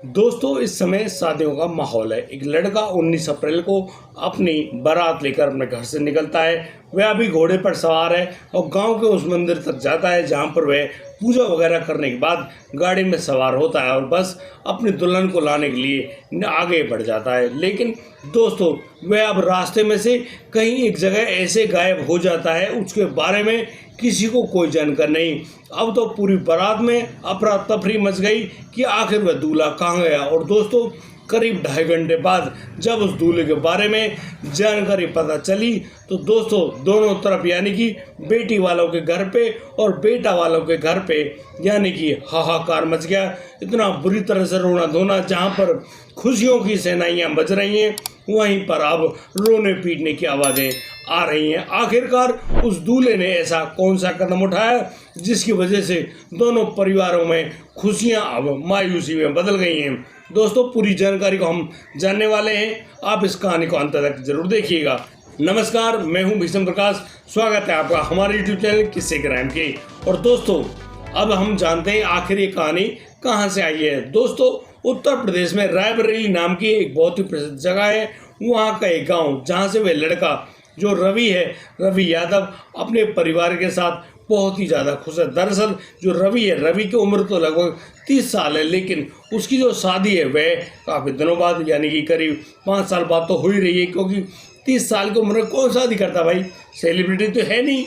दोस्तों इस समय शादियों का माहौल है। एक लड़का 19 अप्रैल को अपनी बारात लेकर अपने घर से निकलता है। वह अभी घोड़े पर सवार है और गांव के उस मंदिर तक जाता है जहां पर वह पूजा वगैरह करने के बाद गाड़ी में सवार होता है और बस अपनी दुल्हन को लाने के लिए आगे बढ़ जाता है। लेकिन दोस्तों वह अब रास्ते में से कहीं एक जगह ऐसे गायब हो जाता है, उसके बारे में किसी को कोई जानकारी नहीं। अब तो पूरी बारात में अफरा तफरी मच गई कि आखिर वह दूल्हा कहाँ गया। और दोस्तों करीब 2.5 घंटे बाद जब उस दूल्हे के बारे में जानकारी पता चली तो दोस्तों दोनों तरफ यानी कि बेटी वालों के घर पे और बेटा वालों के घर पे यानी कि हाहाकार मच गया। इतना बुरी तरह से रोना धोना, जहाँ पर खुशियों की सेनाइयाँ बज रही हैं वहीं पर अब रोने पीटने की आवाज़ें आ रही हैं। आखिरकार उस दूल्हे ने ऐसा कौन सा कदम उठाया जिसकी वजह से दोनों परिवारों में खुशियां अब मायूसी में बदल गई हैं। दोस्तों पूरी जानकारी को हम जानने वाले हैं, आप इस कहानी को अंत तक जरूर देखिएगा। नमस्कार, मैं हूं भीषम प्रकाश, स्वागत है आपका हमारे YouTube चैनल किस्से क्राइम के। और दोस्तों अब हम जानते हैं आखिर ये कहानी कहां से आई है। दोस्तों उत्तर प्रदेश में रायबरेली नाम की एक बहुत ही प्रसिद्ध जगह है, वहाँ का एक गाँव जहाँ से वह लड़का जो रवि है, रवि यादव अपने परिवार के साथ बहुत ही ज़्यादा खुश है। दरअसल जो रवि है, रवि की उम्र तो लगभग 30 साल है, लेकिन उसकी जो शादी है वह काफ़ी दिनों बाद यानी कि करीब 5 साल बाद तो हो ही रही है, क्योंकि 30 साल की उम्र में कौन शादी करता भाई, सेलिब्रिटी तो है नहीं।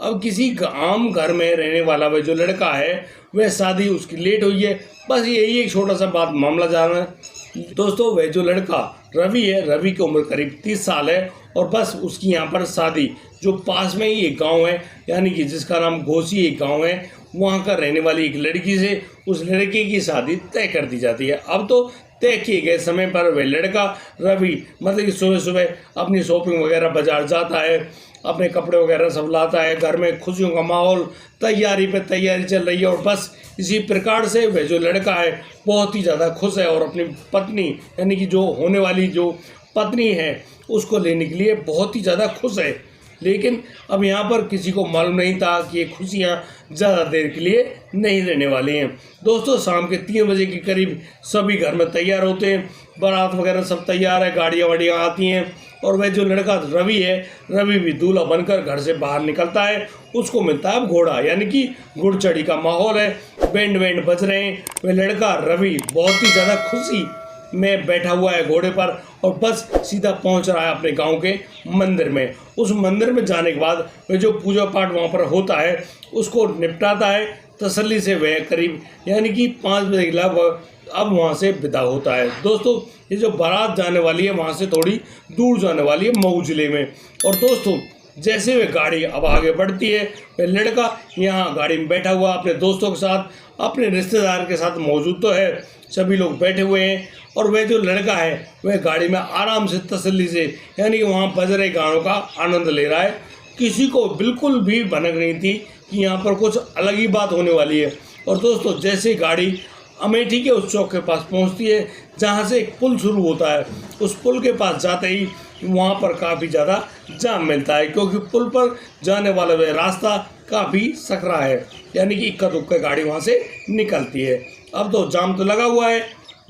अब किसी आम घर में रहने वाला वह जो लड़का है वह शादी उसकी लेट हुई है, बस यही एक छोटा सा बात मामला जाना है। दोस्तों वह जो लड़का रवि है, रवि की उम्र करीब 30 साल है और बस उसकी यहाँ पर शादी जो पास में ही एक गांव है यानी कि जिसका नाम घोसी एक गांव है, वहाँ का रहने वाली एक लड़की से उस लड़के की शादी तय कर दी जाती है। अब तो तय किए गए समय पर वह लड़का रवि मतलब कि सुबह सुबह अपनी शॉपिंग वगैरह बाजार जाता है, अपने कपड़े वगैरह सब लाता है, घर में खुशियों का माहौल, तैयारी पे तैयारी चल रही है। और बस इसी प्रकार से वह जो लड़का है बहुत ही ज़्यादा खुश है और अपनी पत्नी यानी कि जो होने वाली जो पत्नी है उसको लेने के लिए बहुत ही ज़्यादा खुश है। लेकिन अब यहाँ पर किसी को मालूम नहीं था कि ये खुशियाँ ज़्यादा देर के लिए नहीं रहने वाली हैं। दोस्तों शाम के 3 बजे के करीब सभी घर में तैयार होते हैं, बारात वगैरह सब तैयार है, गाड़ियाँ वाड़ियाँ आती हैं और वह जो लड़का रवि है, रवि भी दूल्हा बनकर घर से बाहर निकलता है। उसको मिलता है घोड़ा यानी कि घुड़चढ़ी का माहौल है, बैंड बैंड बज रहे हैं। वह लड़का रवि बहुत ही ज़्यादा खुशी में बैठा हुआ है घोड़े पर और बस सीधा पहुंच रहा है अपने गांव के मंदिर में। उस मंदिर में जाने के बाद वह जो पूजा पाठ वहां पर होता है उसको निपटाता है तसल्ली से। वह करीब यानी कि 5 बजे के लगभग अब वहां से विदा होता है। दोस्तों ये जो बारात जाने वाली है वहां से थोड़ी दूर जाने वाली है, मऊ जिले में। और दोस्तों जैसे वह गाड़ी अब आगे बढ़ती है, वह लड़का यहाँ गाड़ी में बैठा हुआ अपने दोस्तों के साथ, अपने रिश्तेदार के साथ मौजूद तो है, सभी लोग बैठे हुए हैं। और वह जो लड़का है वह गाड़ी में आराम से तसल्ली से यानी कि वहाँ बज रहे गानों का आनंद ले रहा है। किसी को बिल्कुल भी भनक नहीं थी कि यहाँ पर कुछ अलग ही बात होने वाली है। और दोस्तों जैसे गाड़ी अमेठी के उस चौक के पास पहुँचती है जहाँ से एक पुल शुरू होता है, उस पुल के पास जाते ही वहाँ पर काफ़ी ज़्यादा जाम मिलता है, क्योंकि पुल पर जाने वाला वह रास्ता काफ़ी सकरा है यानी कि इक्का दुक्का गाड़ी वहाँ से निकलती है। अब तो जाम तो लगा हुआ है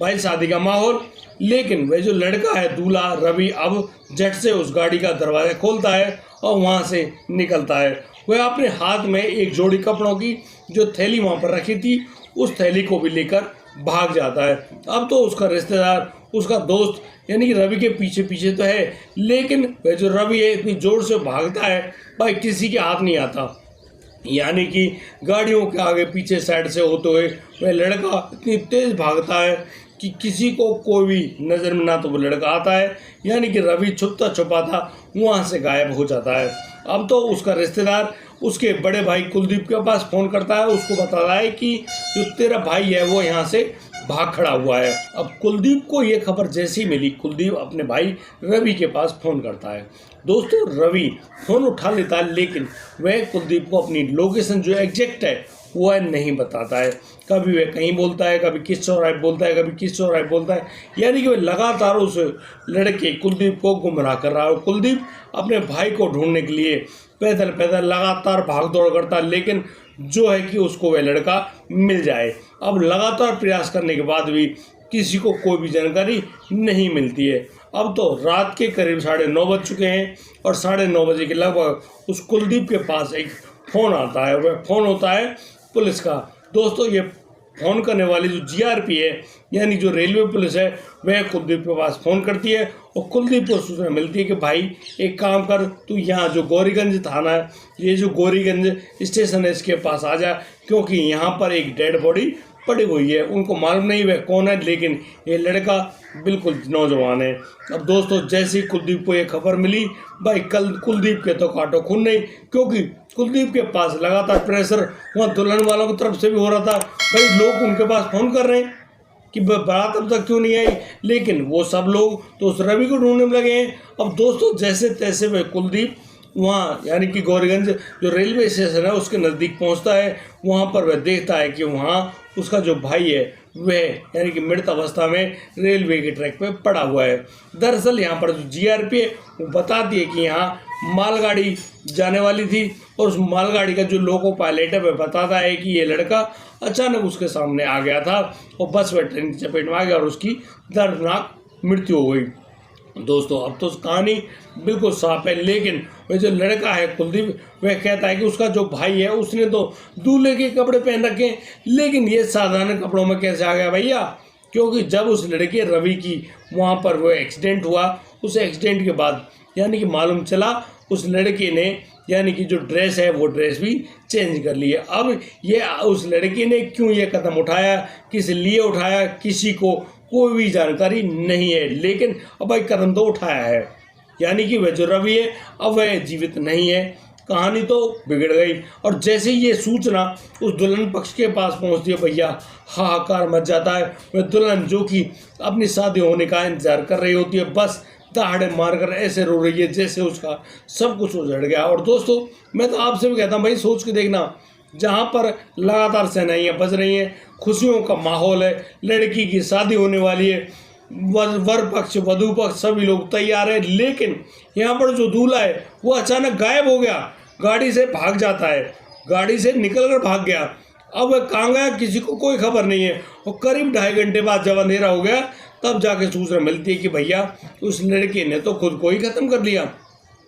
भाई, शादी का माहौल। लेकिन वह जो लड़का है दूल्हा रवि अब झट से उस गाड़ी का दरवाज़ा खोलता है और वहाँ से निकलता है। वह अपने हाथ में एक जोड़ी कपड़ों की जो थैली वहाँ पर रखी थी उस थैली को भी लेकर भाग जाता है। अब तो उसका रिश्तेदार, उसका दोस्त यानी कि रवि के पीछे पीछे तो है, लेकिन वह जो रवि है इतनी ज़ोर से भागता है भाई किसी के हाथ नहीं आता। यानी कि गाड़ियों के आगे पीछे साइड से होते हुए वह लड़का इतनी तेज़ भागता है कि किसी को कोई भी नज़र में ना तो वो लड़का आता है, यानी कि रवि छुपता छुपाता वहाँ से गायब हो जाता है। अब तो उसका रिश्तेदार उसके बड़े भाई कुलदीप के पास फ़ोन करता है, उसको बताता है कि जो तेरा भाई है वो यहाँ से भाग खड़ा हुआ है। अब कुलदीप को ये खबर जैसी ही मिली, कुलदीप अपने भाई रवि के पास फ़ोन करता है। दोस्तों रवि फ़ोन उठा लेता है, लेकिन वह कुलदीप को अपनी लोकेशन जो एग्जैक्ट है वह नहीं बताता है। कभी वह कहीं बोलता है, कभी किस चौराहे बोलता है, कभी किस चौराहे बोलता है, यानी कि वह लगातार उस लड़के कुलदीप को गुमराह कर रहा है। कुलदीप अपने भाई को ढूंढने के लिए पैदल पैदल लगातार भाग दौड़ करता है, लेकिन जो है कि उसको वह लड़का मिल जाए। अब लगातार प्रयास करने के बाद भी किसी को कोई भी जानकारी नहीं मिलती है। अब तो रात के करीब 9:30 बज चुके हैं और 9:30 बजे के लगभग उस कुलदीप के पास एक फ़ोन आता है। वह फ़ोन होता है पुलिस का। दोस्तों, ये फ़ोन करने वाली जो जीआरपी है, यानी जो रेलवे पुलिस है, वह कुलदीप के पास फ़ोन करती है और कुलदीप को सूचना मिलती है कि भाई एक काम कर, तू यहाँ जो गौरीगंज थाना है, ये जो गौरीगंज स्टेशन है, इसके पास आ जा, क्योंकि यहाँ पर एक डेड बॉडी पड़ी हुई है। उनको मालूम नहीं वह कौन है, लेकिन ये लड़का बिल्कुल नौजवान है। अब दोस्तों, जैसे ही कुलदीप को ये खबर मिली, भाई कल कुलदीप के तो काटो खून नहीं, क्योंकि कुलदीप के पास लगातार प्रेशर वहाँ दुल्हन वालों की तरफ से भी हो रहा था। भाई लोग उनके पास फ़ोन कर रहे हैं कि बारात अब तक क्यों नहीं आई, लेकिन वो सब लोग तो उस रवि को ढूंढने में लगे हैं। अब दोस्तों, जैसे तैसे वह कुलदीप वहाँ यानी कि गौरीगंज जो रेलवे स्टेशन है उसके नज़दीक पहुँचता है। वहाँ पर वह देखता है कि वहाँ उसका जो भाई है वह यानी कि मृत अवस्था में रेलवे के ट्रैक पे पड़ा हुआ है। दरअसल यहाँ पर जो जीआरपी है वो बताती है कि यहाँ मालगाड़ी जाने वाली थी और उस मालगाड़ी का जो लोको पायलट है वह बताता है कि ये लड़का अचानक उसके सामने आ गया था और बस वह ट्रेन की चपेट में आ गया और उसकी दर्दनाक मृत्यु हो गई। दोस्तों, अब तो कहानी बिल्कुल साफ है, लेकिन वह जो लड़का है कुलदीप, वह कहता है कि उसका जो भाई है उसने तो दूल्हे के कपड़े पहन रखे हैं, लेकिन ये साधारण कपड़ों में कैसे आ गया भैया? क्योंकि जब उस लड़के रवि की वहाँ पर वो एक्सीडेंट हुआ, उस एक्सीडेंट के बाद यानी कि मालूम चला उस लड़के ने यानी कि जो ड्रेस है वो ड्रेस भी चेंज कर ली है। अब ये उस लड़के ने क्यों ये कदम उठाया, किस लिए उठाया, किसी को कोई भी जानकारी नहीं है, लेकिन अब भाई कदम तो उठाया है। यानी कि वह जो रवि है अब वह जीवित नहीं है। कहानी तो बिगड़ गई। और जैसे ही ये सूचना उस दुल्हन पक्ष के पास पहुंचती है, भैया हाहाकार मच जाता है। वह दुल्हन जो कि अपनी शादी होने का इंतजार कर रही होती है, बस दहाड़े मारकर ऐसे रो रही है जैसे उसका सब कुछ उजड़ गया। और दोस्तों, मैं तो आपसे भी कहता हूँ भाई सोच के देखना, जहाँ पर लगातार शहनाइयाँ बज रही हैं, खुशियों का माहौल है, लड़की की शादी होने वाली है, वर पक्ष वधु पक्ष सभी लोग तैयार है, लेकिन यहाँ पर जो दूल्हा है वो अचानक गायब हो गया, गाड़ी से भाग जाता है, गाड़ी से निकल कर भाग गया। अब वह कहाँ गया किसी को कोई खबर नहीं है। और करीब 2.5 घंटे बाद जब अंधेरा हो गया तब जाके सूचना मिलती है कि भैया उस लड़के ने तो खुद को ही खत्म कर लिया।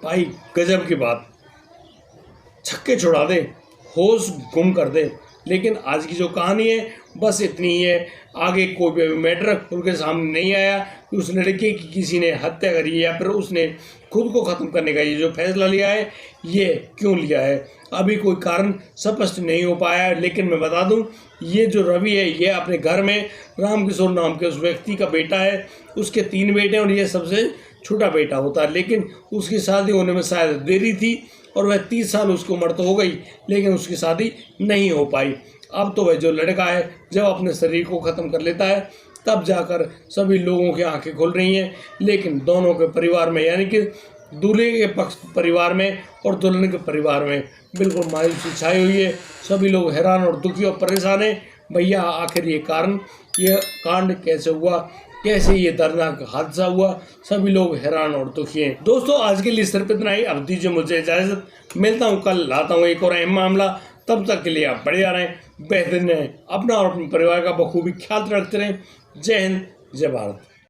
भाई गजब की बात, छक्के छुड़ा दे, होश गुम कर दे। लेकिन आज की जो कहानी है बस इतनी ही है। आगे कोई भी मैटर उनके सामने नहीं आया कि उस लड़के की किसी ने हत्या करी या फिर उसने खुद को ख़त्म करने का ये जो फैसला लिया है ये क्यों लिया है, अभी कोई कारण स्पष्ट नहीं हो पाया है। लेकिन मैं बता दूं, ये जो रवि है ये अपने घर में रामकिशोर नाम के उस व्यक्ति का बेटा है। उसके 3 बेटे हैं और ये सबसे छोटा बेटा होता है, लेकिन उसकी शादी होने में शायद देरी थी और वह 30 साल उसकी उम्र तो हो गई, लेकिन उसकी शादी नहीं हो पाई। अब तो वह जो लड़का है जब अपने शरीर को ख़त्म कर लेता है तब जाकर सभी लोगों की आंखें खुल रही हैं, लेकिन दोनों के परिवार में यानी कि दूल्हे के पक्ष परिवार में और दुल्हन के परिवार में बिल्कुल मायूसी छाई हुई है। सभी लोग हैरान और दुखी और परेशान हैं। भैया आखिर ये कांड कैसे हुआ, कैसे ये दर्दनाक हादसा हुआ, सभी लोग हैरान और दुखी हैं। दोस्तों, आज के लिए सिर्फ इतना ही। अब दीजिए मुझे इजाज़त, मिलता हूँ कल, लाता हूँ एक और अहम मामला। तब तक के लिए आप बढ़िया रहें, बेहतरीन रहें, अपना और अपने परिवार का बखूबी ख्याल रखते रहें। जय हिंद, जय भारत।